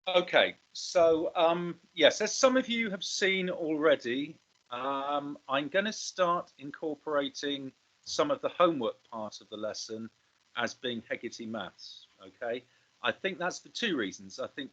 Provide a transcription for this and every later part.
Okay, so yes, as some of you have seen already, I'm going to start incorporating some of the homework part of the lesson as being Hegarty maths. Okay, I think that's for two reasons. I think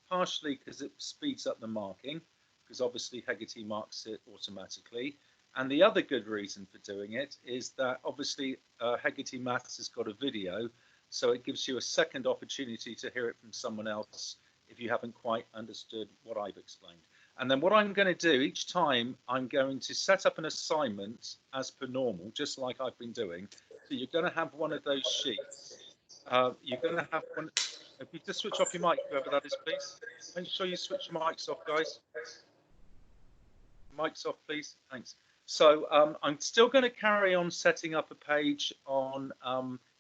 partially because it speeds up the marking, because obviously Hegarty marks it automatically. And the other good reason for doing it is that obviously Hegarty maths has got a video, so it gives you a second opportunity to hear it from someone else if you haven't quite understood what I've explained. And then what I'm going to do each time, I'm going to set up an assignment as per normal, just like I've been doing. So you're going to have one of those sheets. You're going to have one. If you just switch off your mic, whoever that is, please. Make sure you switch your mics off, guys. Mics off, please. Thanks. So I'm still going to carry on setting up a page on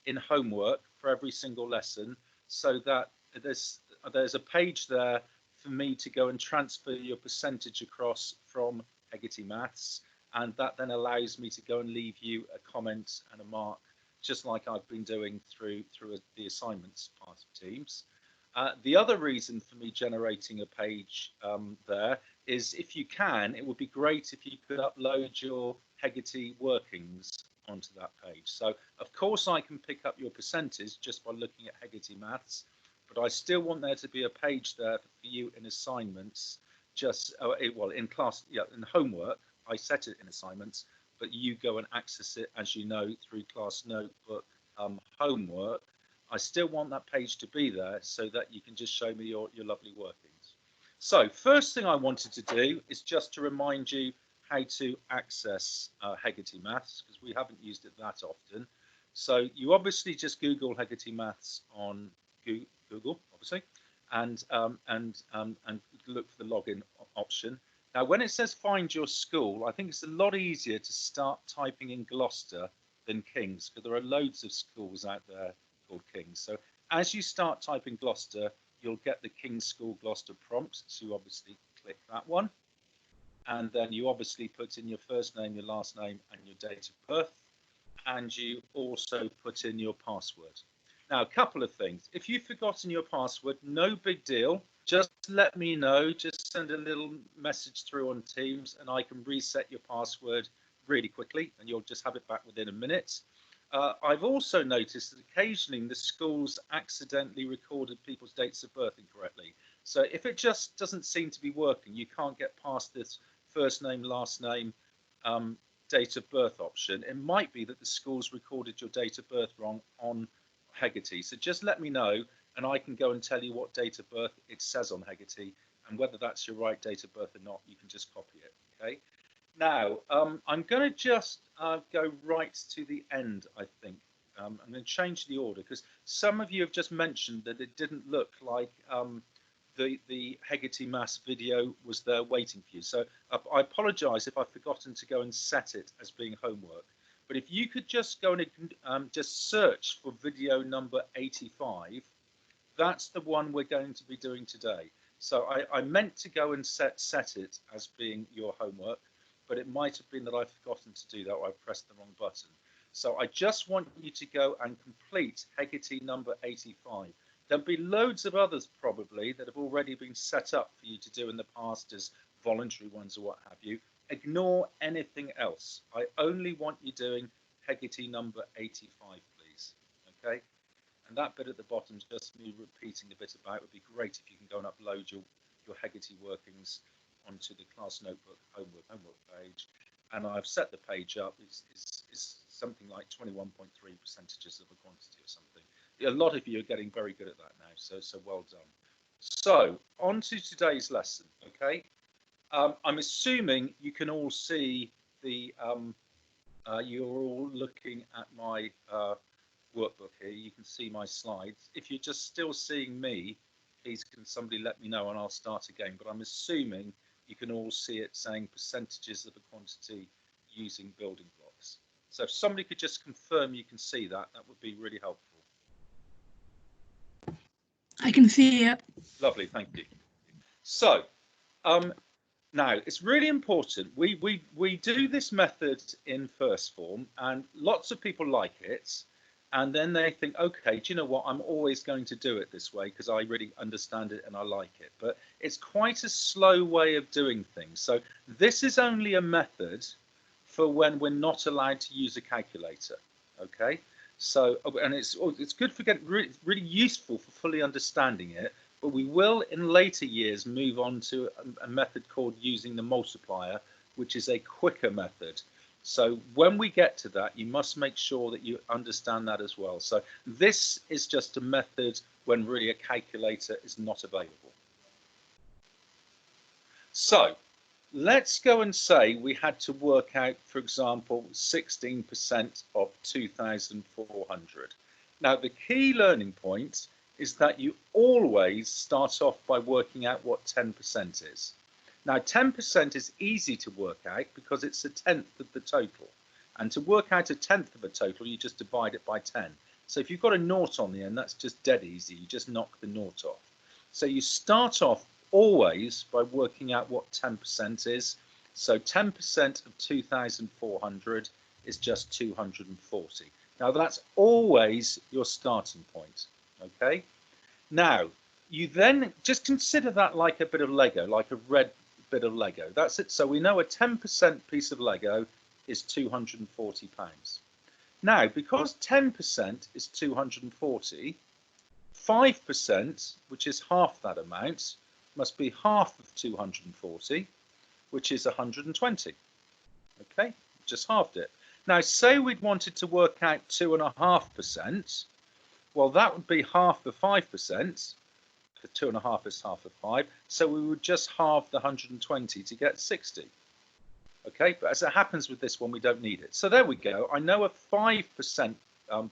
in homework for every single lesson, so that there's a page there for me to go and transfer your percentage across from Hegarty Maths, and that then allows me to go and leave you a comment and a mark, just like I've been doing through the assignments part of Teams. The other reason for me generating a page there is, if you can, it would be great if you could upload your Hegarty workings onto that page. So of course I can pick up your percentage just by looking at Hegarty Maths, but I still want there to be a page there for you in assignments, just well, in class, yeah, in homework I set it in assignments, but you go and access it, as you know, through class notebook homework. I still want that page to be there so that you can just show me your lovely workings. So first thing I wanted to do is just to remind you how to access Hegarty Maths, because we haven't used it that often. So you obviously just Google Hegarty Maths on Google, obviously, and look for the login option. Now, when it says find your school, I think it's a lot easier to start typing in Gloucester than King's, because there are loads of schools out there called King's. So as you start typing Gloucester, you'll get the King's School Gloucester prompts. So you obviously click that one. And then you obviously put in your first name, your last name, and your date of birth. And you also put in your password. Now, a couple of things. If you've forgotten your password, no big deal. Just let me know. Just send a little message through on Teams, and I can reset your password really quickly, and you'll just have it back within a minute. I've also noticed that occasionally the schools accidentally recorded people's dates of birth incorrectly. So if it just doesn't seem to be working, you can't get past this first name, last name, date of birth option. It might be that the school's recorded your date of birth wrong on Hegarty. So just let me know, and I can go and tell you what date of birth it says on Hegarty, and whether that's your right date of birth or not, you can just copy it. Okay. Now, I'm going to just go right to the end, I think. I'm going to change the order, because some of you have just mentioned that it didn't look like the Hegarty Maths video was there waiting for you. So I apologise if I've forgotten to go and set it as being homework. But if you could just go and just search for video number 85, that's the one we're going to be doing today. So I meant to go and set it as being your homework, but it might have been that I've forgotten to do that, or I've pressed the wrong button. So I just want you to go and complete Hegarty number 85. There'll be loads of others probably that have already been set up for you to do in the past as voluntary ones or what have you. Ignore anything else. I only want you doing Hegarty number 85, please. Okay? And that bit at the bottom, just me repeating a bit about, it would be great if you can go and upload your Hegarty workings onto the class notebook homework page. And I've set the page up. It's something like 21.3 percentages of a quantity or something. A lot of you are getting very good at that now, so well done. So on to today's lesson. Okay, I'm assuming you can all see the you're all looking at my workbook here. You can see my slides. If you're just still seeing me, please can somebody let me know and I'll start again. But I'm assuming you can all see it saying percentages of a quantity using building blocks. So if somebody could just confirm you can see that, that would be really helpful. I can see it. Lovely, thank you. So now it's really important. We do this method in first form, and lots of people like it. And then they think, okay, do you know what? I'm always going to do it this way because I really understand it and I like it. But it's quite a slow way of doing things. So this is only a method for when we're not allowed to use a calculator. Okay. So, and it's good for getting really useful for fully understanding it. But we will in later years move on to a method called using the multiplier, which is a quicker method. So when we get to that, you must make sure that you understand that as well. So this is just a method when really a calculator is not available. So let's go and say we had to work out, for example, 16% of 2,400. Now, the key learning point is that you always start off by working out what 10% is. Now, 10% is easy to work out because it's a tenth of the total. And to work out a tenth of a total, you just divide it by 10. So if you've got a naught on the end, that's just dead easy. You just knock the naught off. So you start off always by working out what 10% is. So 10% of 2,400 is just 240. Now, that's always your starting point. Okay? Now, you then just consider that like a bit of Lego, like a red bit of Lego. That's it. So we know a 10% piece of Lego is £240. Now, because 10% is 240, 5%, which is half that amount, must be half of 240, which is 120. Okay, just halved it. Now, say we'd wanted to work out 2.5%. Well, that would be half of 5%. 2.5 is half of 5, so we would just halve the 120 to get 60. Okay, but as it happens with this one, we don't need it. So there we go. I know a 5%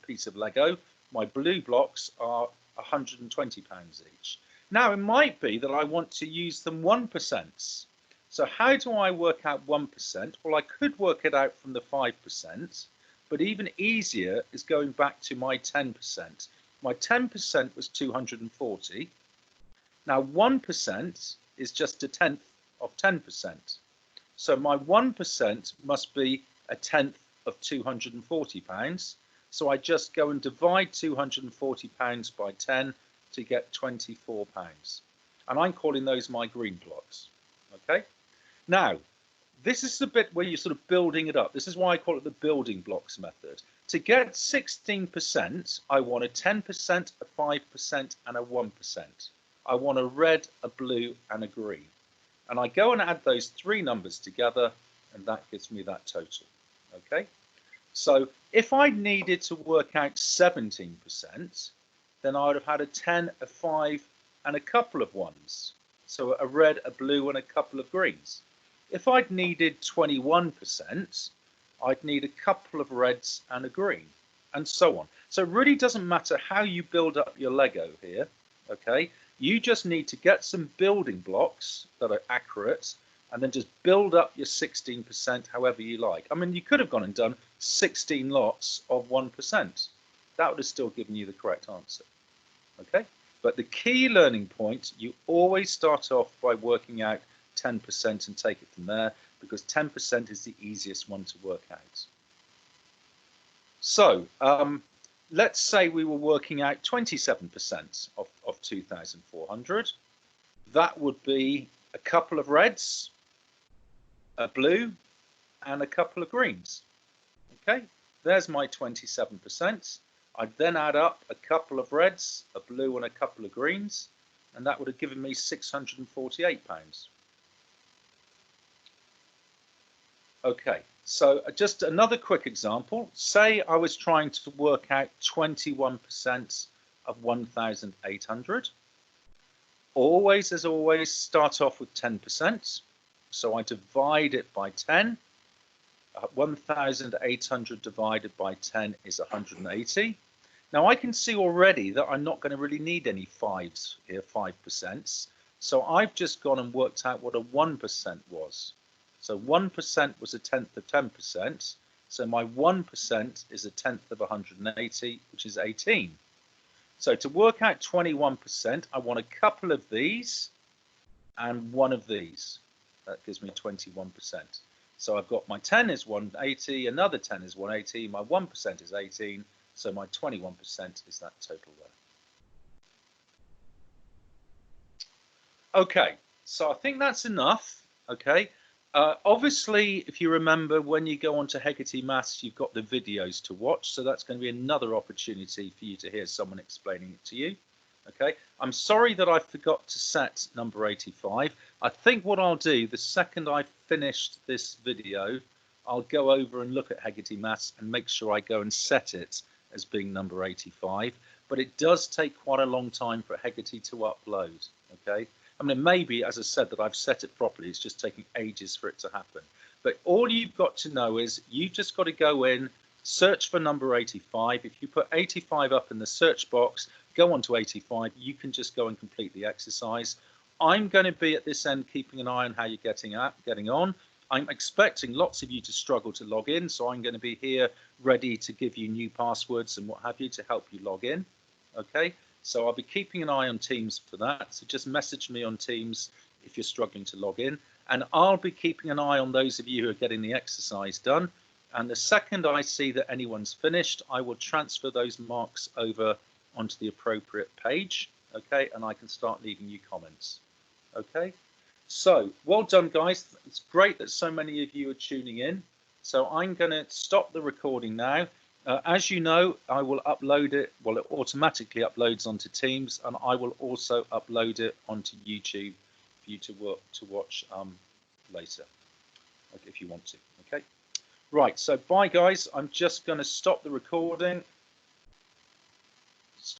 piece of Lego. My blue blocks are £120 each. Now, it might be that I want to use them 1%. So how do I work out 1%? Well, I could work it out from the 5%, but even easier is going back to my 10%. My 10% was 240. Now, 1% is just a tenth of 10%. So my 1% must be a tenth of £240. So I just go and divide £240 by 10 to get £24. And I'm calling those my green blocks. Okay? Now, this is the bit where you're sort of building it up. This is why I call it the building blocks method. To get 16%, I want a 10%, a 5%, and a 1%. I want a red, a blue, and a green. And I go and add those three numbers together, and that gives me that total. Okay? So if I needed to work out 17%, then I would have had a 10, a 5, and a couple of ones. So a red, a blue, and a couple of greens. If I'd needed 21%, I'd need a couple of reds and a green, and so on. So it really doesn't matter how you build up your Lego here, okay? You just need to get some building blocks that are accurate, and then just build up your 16% however you like. I mean, you could have gone and done 16 lots of 1%. That would have still given you the correct answer, okay? But the key learning point, you always start off by working out 10% and take it from there, because 10% is the easiest one to work out. So let's say we were working out 27% of 2,400. That would be a couple of reds, a blue, and a couple of greens. Okay, there's my 27%. I'd then add up a couple of reds, a blue, and a couple of greens, and that would have given me £648. Okay, so just another quick example. Say I was trying to work out 21% of 1,800. Always, as always, start off with 10%. So I divide it by 10. 1,800 divided by 10 is 180. Now I can see already that I'm not going to really need any fives here, 5%. So I've just gone and worked out what a 1% was. So 1% was a tenth of 10%. So my 1% is a tenth of 180, which is 18. So to work out 21%, I want a couple of these and one of these. That gives me 21%. So I've got my 10 is 180, another 10 is 180, my 1% is 18, So my 21% is that total there. Okay, so I think that's enough. Okay. Obviously, if you remember, when you go on to Hegarty Maths, you've got the videos to watch. So that's going to be another opportunity for you to hear someone explaining it to you. Okay, I'm sorry that I forgot to set number 85. I think what I'll do, the second I've finished this video, I'll go over and look at Hegarty Maths and make sure I go and set it as being number 85. But it does take quite a long time for Hegarty to upload. Okay, I mean, maybe, as I said, that I've set it properly. It's just taking ages for it to happen. But all you've got to know is you've just got to go in, search for number 85. If you put 85 up in the search box, go on to 85, you can just go and complete the exercise. I'm going to be at this end keeping an eye on how you're getting on. I'm expecting lots of you to struggle to log in, so I'm going to be here ready to give you new passwords and what have you to help you log in. Okay, so I'll be keeping an eye on Teams for that. So just message me on Teams if you're struggling to log in. And I'll be keeping an eye on those of you who are getting the exercise done. And the second I see that anyone's finished, I will transfer those marks over onto the appropriate page. Okay, and I can start leaving you comments. Okay, so well done, guys. It's great that so many of you are tuning in. So I'm going to stop the recording now. As you know, I will upload it. Well, it automatically uploads onto Teams, and I will also upload it onto YouTube for you to watch later, if you want to. Okay. Right. So bye, guys. I'm just going to stop the recording.